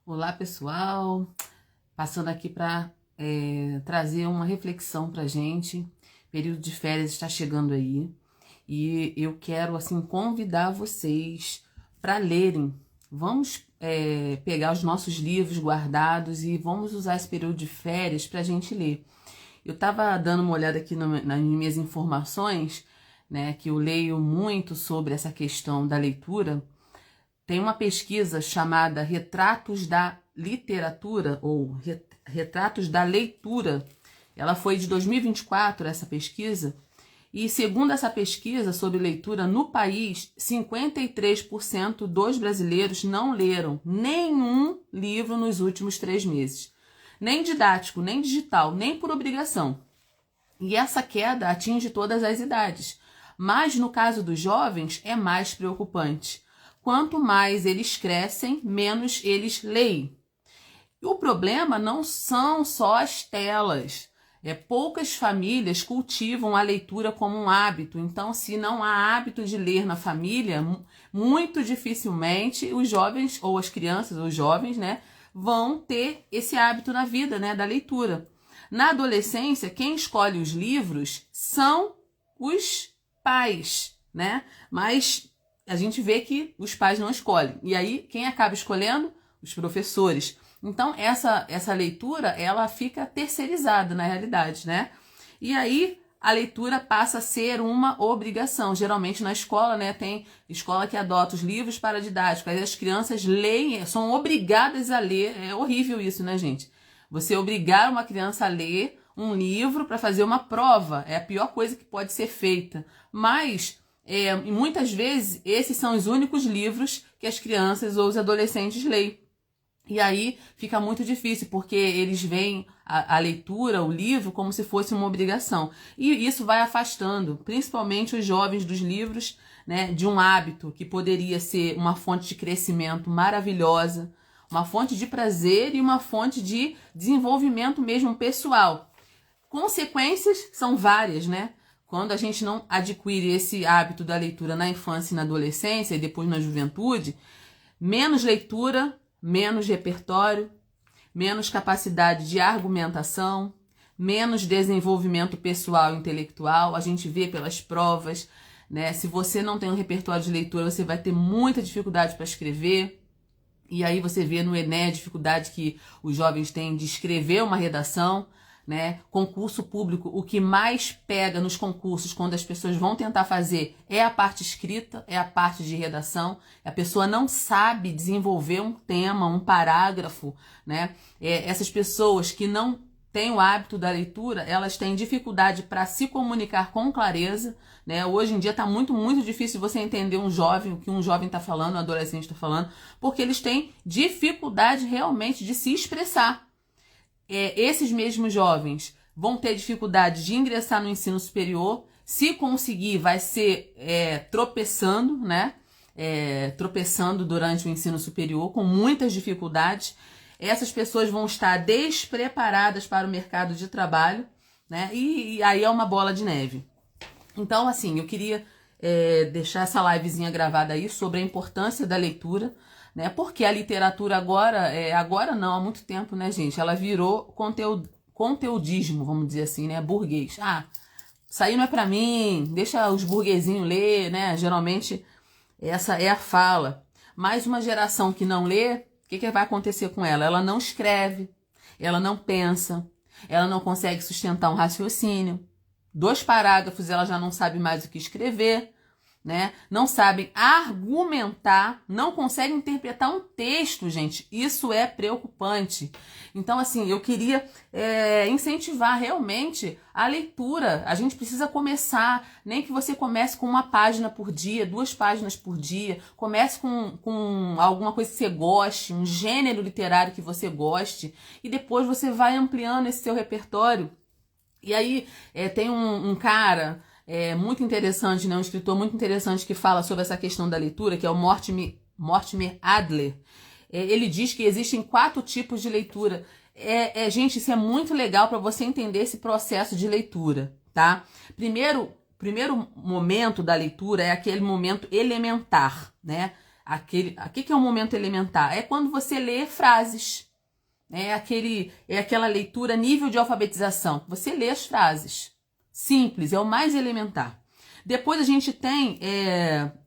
Olá, pessoal. Passando aqui para trazer uma reflexão para gente. O período de férias está chegando aí e eu quero assim convidar vocês para lerem. Vamos pegar os nossos livros guardados e vamos usar esse período de férias para a gente ler. Eu estava dando uma olhada aqui nas minhas informações, né, que eu leio muito sobre essa questão da leitura. Tem uma pesquisa chamada Retratos da Literatura, ou Retratos da Leitura. Ela foi de 2024, essa pesquisa. E segundo essa pesquisa sobre leitura no país, 53% dos brasileiros não leram nenhum livro nos últimos 3 meses. Nem didático, nem digital, nem por obrigação. E essa queda atinge todas as idades. Mas no caso dos jovens é mais preocupante. Quanto mais eles crescem, menos eles leem. E o problema não são só as telas. Poucas famílias cultivam a leitura como um hábito. Então, se não há hábito de ler na família, muito dificilmente os jovens, ou as crianças, ou os jovens, né, vão ter esse hábito na vida, né, da leitura. Na adolescência, quem escolhe os livros são os pais, né? Mas a gente vê que os pais não escolhem. E aí, quem acaba escolhendo? Os professores. Então, essa leitura, ela fica terceirizada na realidade, né? E aí, a leitura passa a ser uma obrigação. Geralmente na escola, né? Tem escola que adota os livros para didático. Aí as crianças leem, são obrigadas a ler. É horrível isso, né, gente? Você obrigar uma criança a ler um livro para fazer uma prova é a pior coisa que pode ser feita. Mas muitas vezes esses são os únicos livros que as crianças ou os adolescentes leem. E aí fica muito difícil, porque eles veem a leitura, o livro, como se fosse uma obrigação. E isso vai afastando, principalmente os jovens dos livros, né, de um hábito que poderia ser uma fonte de crescimento maravilhosa, uma fonte de prazer e uma fonte de desenvolvimento mesmo pessoal. Consequências são várias, né? Quando a gente não adquire esse hábito da leitura na infância e na adolescência e depois na juventude, menos leitura, menos repertório, menos capacidade de argumentação, menos desenvolvimento pessoal e intelectual. A gente vê pelas provas, né? Se você não tem um repertório de leitura, você vai ter muita dificuldade para escrever. E aí você vê no Enem a dificuldade que os jovens têm de escrever uma redação, né? Concurso público, o que mais pega nos concursos quando as pessoas vão tentar fazer é a parte escrita, é a parte de redação. A pessoa não sabe desenvolver um tema, um parágrafo, né? Essas pessoas que não têm o hábito da leitura, elas têm dificuldade para se comunicar com clareza, né? Hoje em dia está muito difícil você entender um jovem, o que um jovem está falando, um adolescente está falando, porque eles têm dificuldade realmente de se expressar. Esses mesmos jovens vão ter dificuldade de ingressar no ensino superior. Se conseguir, vai ser tropeçando, né? Tropeçando durante o ensino superior, com muitas dificuldades. Essas pessoas vão estar despreparadas para o mercado de trabalho, né? E aí é uma bola de neve. Então, assim, eu queria deixar essa livezinha gravada aí sobre a importância da leitura, né? Porque a literatura agora não, há muito tempo, né, gente? Ela virou conteudismo, vamos dizer assim, né? Burguês. Isso aí não é pra mim, deixa os burguesinhos ler, né? Geralmente essa é a fala. Mas uma geração que não lê, o que vai acontecer com ela? Ela não escreve, ela não pensa, ela não consegue sustentar um raciocínio. 2 parágrafos ela já não sabe mais o que escrever, né? Não sabem argumentar, não conseguem interpretar um texto, gente. Isso é preocupante. Então, assim, eu queria incentivar realmente a leitura. A gente precisa começar, nem que você comece com 1 página por dia, 2 páginas por dia. Comece com alguma coisa que você goste, um gênero literário que você goste, e depois você vai ampliando esse seu repertório. E aí tem um cara muito interessante, né, um escritor muito interessante que fala sobre essa questão da leitura, que é o Mortimer Adler. Ele diz que existem 4 tipos de leitura. Gente, isso é muito legal para você entender esse processo de leitura, tá? Primeiro momento da leitura é aquele momento elementar, né? O que é um momento elementar? É quando você lê frases. É aquela leitura nível de alfabetização. Você lê as frases. Simples, é o mais elementar. Depois a gente tem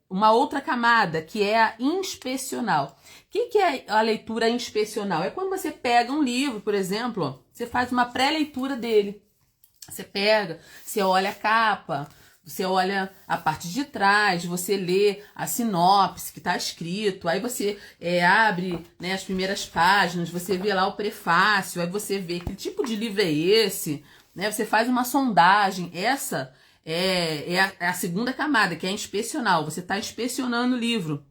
uma outra camada, que é a inspecional. O que é a leitura inspecional? É quando você pega um livro, por exemplo, ó, você faz uma pré-leitura dele. Você pega, você olha a capa, você olha a parte de trás, você lê a sinopse que está escrito, aí você abre, né, as primeiras páginas, você vê lá o prefácio, aí você vê que tipo de livro é esse, né? Você faz uma sondagem. Essa é a segunda camada, que é a inspecional. Você está inspecionando o livro.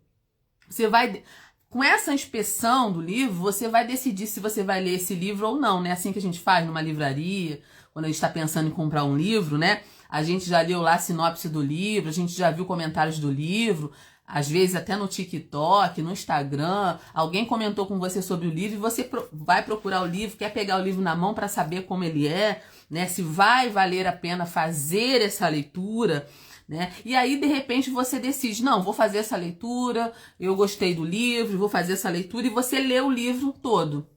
Com essa inspeção do livro, você vai decidir se você vai ler esse livro ou não, né? Assim que a gente faz numa livraria, quando a gente está pensando em comprar um livro, né? A gente já leu lá a sinopse do livro, a gente já viu comentários do livro, às vezes até no TikTok, no Instagram, alguém comentou com você sobre o livro e você vai procurar o livro, quer pegar o livro na mão para saber como ele é, né? Se vai valer a pena fazer essa leitura, né? E aí, de repente, você decide, não, vou fazer essa leitura, eu gostei do livro, vou fazer essa leitura, e você lê o livro todo,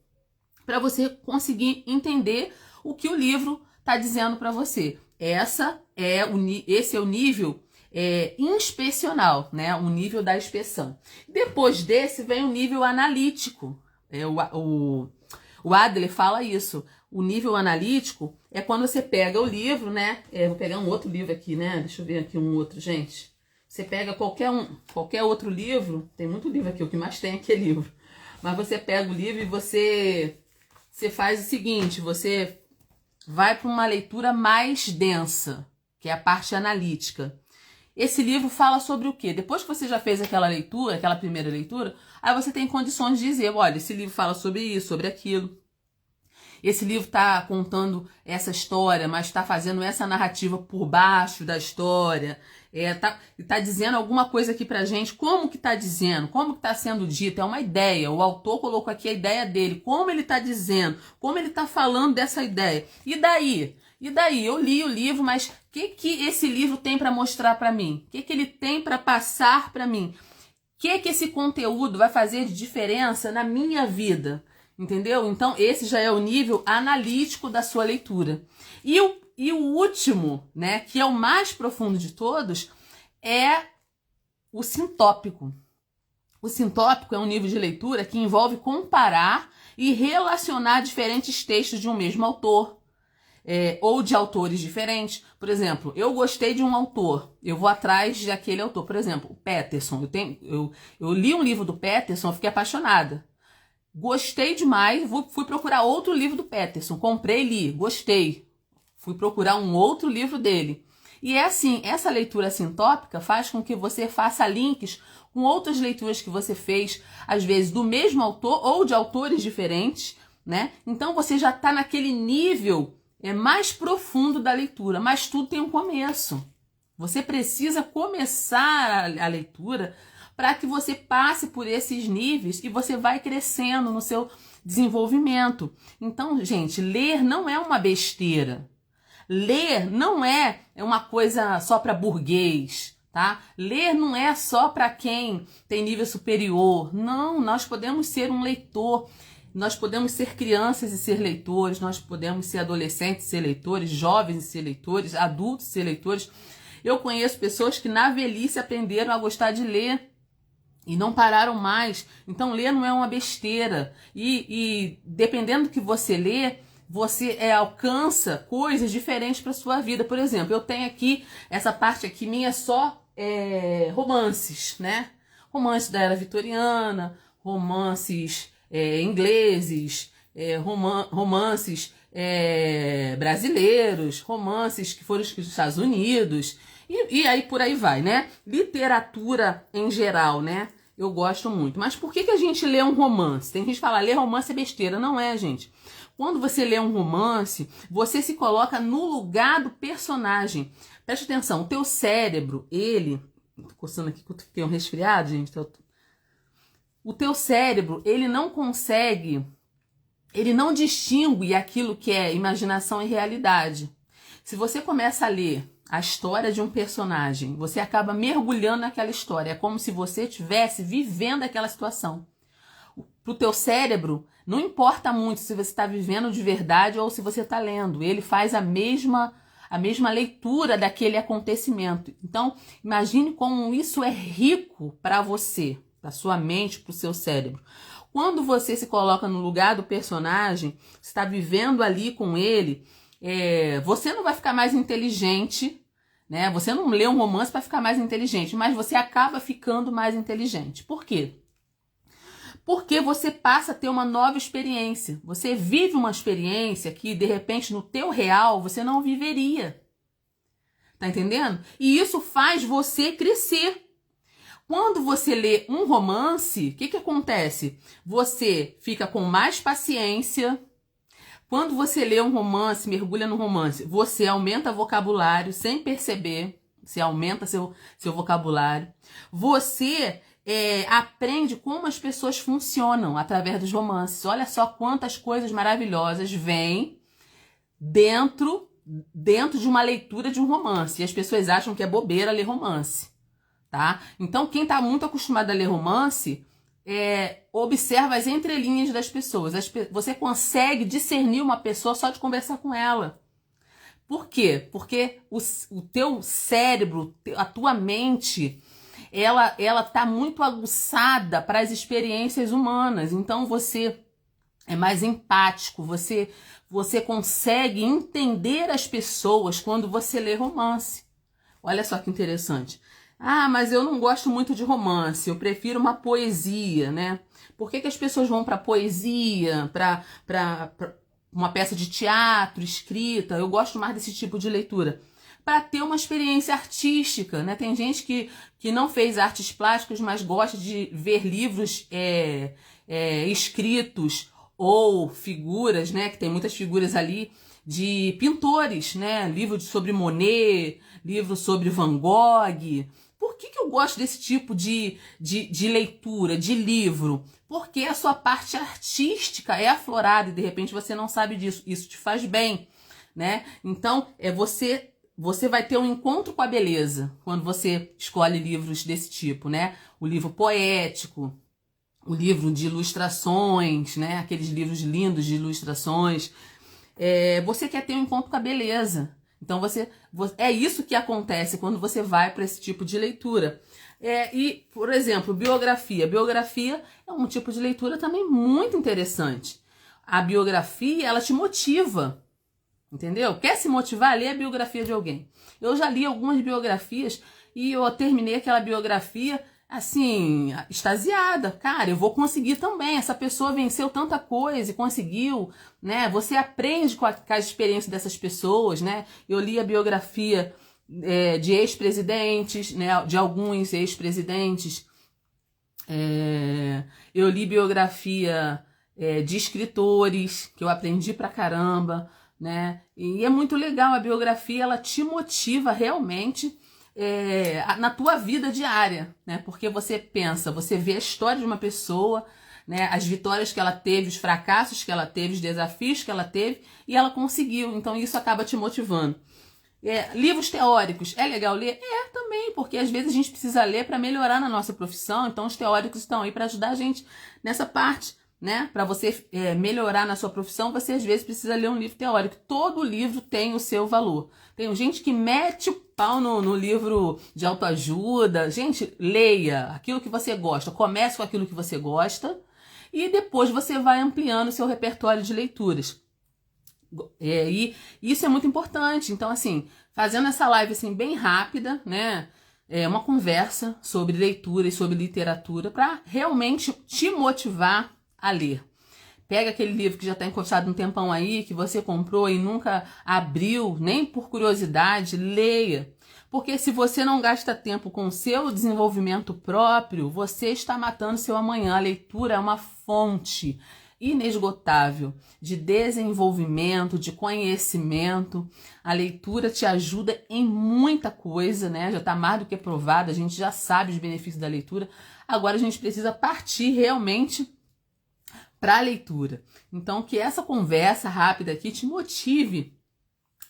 para você conseguir entender o que o livro está dizendo para você. Esse é o nível inspecional, né? O nível da inspeção. Depois desse vem o nível analítico. O Adler fala isso. O nível analítico é quando você pega o livro, né? Vou pegar um outro livro aqui, né? Deixa eu ver aqui um outro, gente. Você pega qualquer outro livro. Tem muito livro aqui, o que mais tem aqui é livro. Mas você pega o livro e você faz o seguinte, você vai para uma leitura mais densa, que é a parte analítica. Esse livro fala sobre o quê? Depois que você já fez aquela leitura, aquela primeira leitura, aí você tem condições de dizer, olha, esse livro fala sobre isso, sobre aquilo. Esse livro está contando essa história, mas está fazendo essa narrativa por baixo da história. Tá dizendo alguma coisa aqui pra gente. Como que tá dizendo? Como que tá sendo dito? É uma ideia. O autor colocou aqui a ideia dele. Como ele tá dizendo? Como ele tá falando dessa ideia? E daí? Eu li o livro, mas o que esse livro tem para mostrar para mim? O que ele tem para passar para mim? O que esse conteúdo vai fazer de diferença na minha vida? Entendeu? Então, esse já é o nível analítico da sua leitura. E o último, né, que é o mais profundo de todos, é o sintópico. O sintópico é um nível de leitura que envolve comparar e relacionar diferentes textos de um mesmo autor, ou de autores diferentes. Por exemplo, eu gostei de um autor, eu vou atrás daquele autor. Por exemplo, o Peterson. Eu li um livro do Peterson, eu fiquei apaixonada. Gostei demais, fui procurar outro livro do Peterson, comprei, li, gostei. Fui procurar um outro livro dele. E é assim, essa leitura sintópica faz com que você faça links com outras leituras que você fez, às vezes do mesmo autor ou de autores diferentes, né? Então você já está naquele nível mais profundo da leitura, mas tudo tem um começo. Você precisa começar a leitura para que você passe por esses níveis e você vai crescendo no seu desenvolvimento. Então, gente, ler não é uma besteira. Ler não é uma coisa só para burguês, tá? Ler não é só para quem tem nível superior. Não, nós podemos ser um leitor. Nós podemos ser crianças e ser leitores. Nós podemos ser adolescentes e ser leitores, jovens e ser leitores, adultos e ser leitores. Eu conheço pessoas que na velhice aprenderam a gostar de ler e não pararam mais. Então, ler não é uma besteira. E dependendo do que você lê, você alcança coisas diferentes para sua vida. Por exemplo, eu tenho aqui, essa parte aqui minha só romances, né? Romances da era vitoriana, romances ingleses, romances brasileiros, romances que foram escritos nos Estados Unidos, e aí por aí vai, né? Literatura em geral, né? Eu gosto muito. Mas por que a gente lê um romance? Tem gente que fala, ler romance é besteira. Não é, gente. Quando você lê um romance, você se coloca no lugar do personagem. Preste atenção, o teu cérebro, tô coçando aqui que eu fiquei um resfriado, gente. O teu cérebro, ele não distingue aquilo que é imaginação e realidade. Se você começa a ler a história de um personagem. Você acaba mergulhando naquela história. É como se você estivesse vivendo aquela situação. Para o teu cérebro, não importa muito se você está vivendo de verdade ou se você está lendo. Ele faz a mesma leitura daquele acontecimento. Então, imagine como isso é rico para você, para sua mente, para o seu cérebro. Quando você se coloca no lugar do personagem, está vivendo ali com ele, você não vai ficar mais inteligente, né? Você não lê um romance para ficar mais inteligente, mas você acaba ficando mais inteligente. Por quê? Porque você passa a ter uma nova experiência. Você vive uma experiência que, de repente, no teu real, você não viveria. Tá entendendo? E isso faz você crescer. Quando você lê um romance, o que acontece? Você fica com mais paciência. Quando você lê um romance, mergulha no romance, você aumenta vocabulário sem perceber. Você aumenta seu vocabulário. Você aprende como as pessoas funcionam através dos romances. Olha só quantas coisas maravilhosas vêm dentro de uma leitura de um romance. E as pessoas acham que é bobeira ler romance, tá? Então, quem está muito acostumado a ler romance, observa as entrelinhas das pessoas. Você consegue discernir uma pessoa só de conversar com ela. Por quê? Porque o teu cérebro, a tua mente, ela tá muito aguçada para as experiências humanas. Então você é mais empático, você consegue entender as pessoas quando você lê romance. Olha só que interessante. Ah, mas eu não gosto muito de romance, eu prefiro uma poesia, né? Por que as pessoas vão para poesia, para uma peça de teatro, escrita? Eu gosto mais desse tipo de leitura. Para ter uma experiência artística, né? Tem gente que não fez artes plásticas, mas gosta de ver livros escritos ou figuras, né? Que tem muitas figuras ali de pintores, né? Livro sobre Monet, livro sobre Van Gogh. Por que eu gosto desse tipo de leitura, de livro? Porque a sua parte artística é aflorada e de repente você não sabe disso. Isso te faz bem, né? Então, você vai ter um encontro com a beleza quando você escolhe livros desse tipo, né? O livro poético, o livro de ilustrações, né? Aqueles livros lindos de ilustrações. Você quer ter um encontro com a beleza. Então, é isso que acontece quando você vai para esse tipo de leitura. E, por exemplo, biografia. Biografia é um tipo de leitura também muito interessante. A biografia, ela te motiva. Entendeu? Quer se motivar a ler a biografia de alguém. Eu já li algumas biografias e eu terminei aquela biografia assim, extasiada. Cara, eu vou conseguir também. Essa pessoa venceu tanta coisa e conseguiu, né? Você aprende com a experiência dessas pessoas, né? Eu li a biografia de ex-presidentes, né? De alguns ex-presidentes. Eu li biografia de escritores, que eu aprendi pra caramba, né? E é muito legal, a biografia, ela te motiva realmente na tua vida diária, né? Porque você pensa, você vê a história de uma pessoa, né? As vitórias que ela teve, os fracassos que ela teve, os desafios que ela teve, e ela conseguiu, então isso acaba te motivando. Livros teóricos, é legal ler? Também, porque às vezes a gente precisa ler para melhorar na nossa profissão, então os teóricos estão aí para ajudar a gente nessa parte, né? Para você melhorar na sua profissão, você às vezes precisa ler um livro teórico. Todo livro tem o seu valor. Tem gente que mete o pau no livro de autoajuda. Gente, leia aquilo que você gosta. Comece com aquilo que você gosta e depois você vai ampliando o seu repertório de leituras. E isso é muito importante. Então, assim, fazendo essa live assim, bem rápida, né? Uma conversa sobre leitura e sobre literatura para realmente te motivar a ler. Pega aquele livro que já está encostado um tempão aí, que você comprou e nunca abriu, nem por curiosidade, leia. Porque se você não gasta tempo com o seu desenvolvimento próprio, você está matando seu amanhã. A leitura é uma fonte inesgotável de desenvolvimento, de conhecimento. A leitura te ajuda em muita coisa, né? Já está mais do que provado, a gente já sabe os benefícios da leitura. Agora a gente precisa partir realmente para a leitura. Então, que essa conversa rápida aqui te motive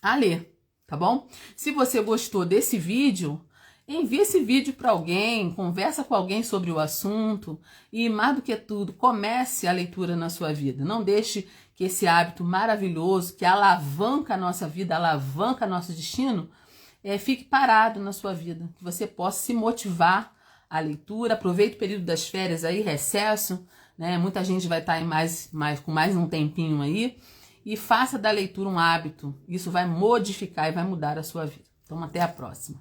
a ler, tá bom? Se você gostou desse vídeo, envie esse vídeo para alguém, conversa com alguém sobre o assunto e, mais do que tudo, comece a leitura na sua vida. Não deixe que esse hábito maravilhoso, que alavanca a nossa vida, alavanca nosso destino, fique parado na sua vida. Que você possa se motivar à leitura. Aproveite o período das férias aí, recesso, né? Muita gente vai estar com mais um tempinho aí. E faça da leitura um hábito. Isso vai modificar e vai mudar a sua vida. Então, até a próxima.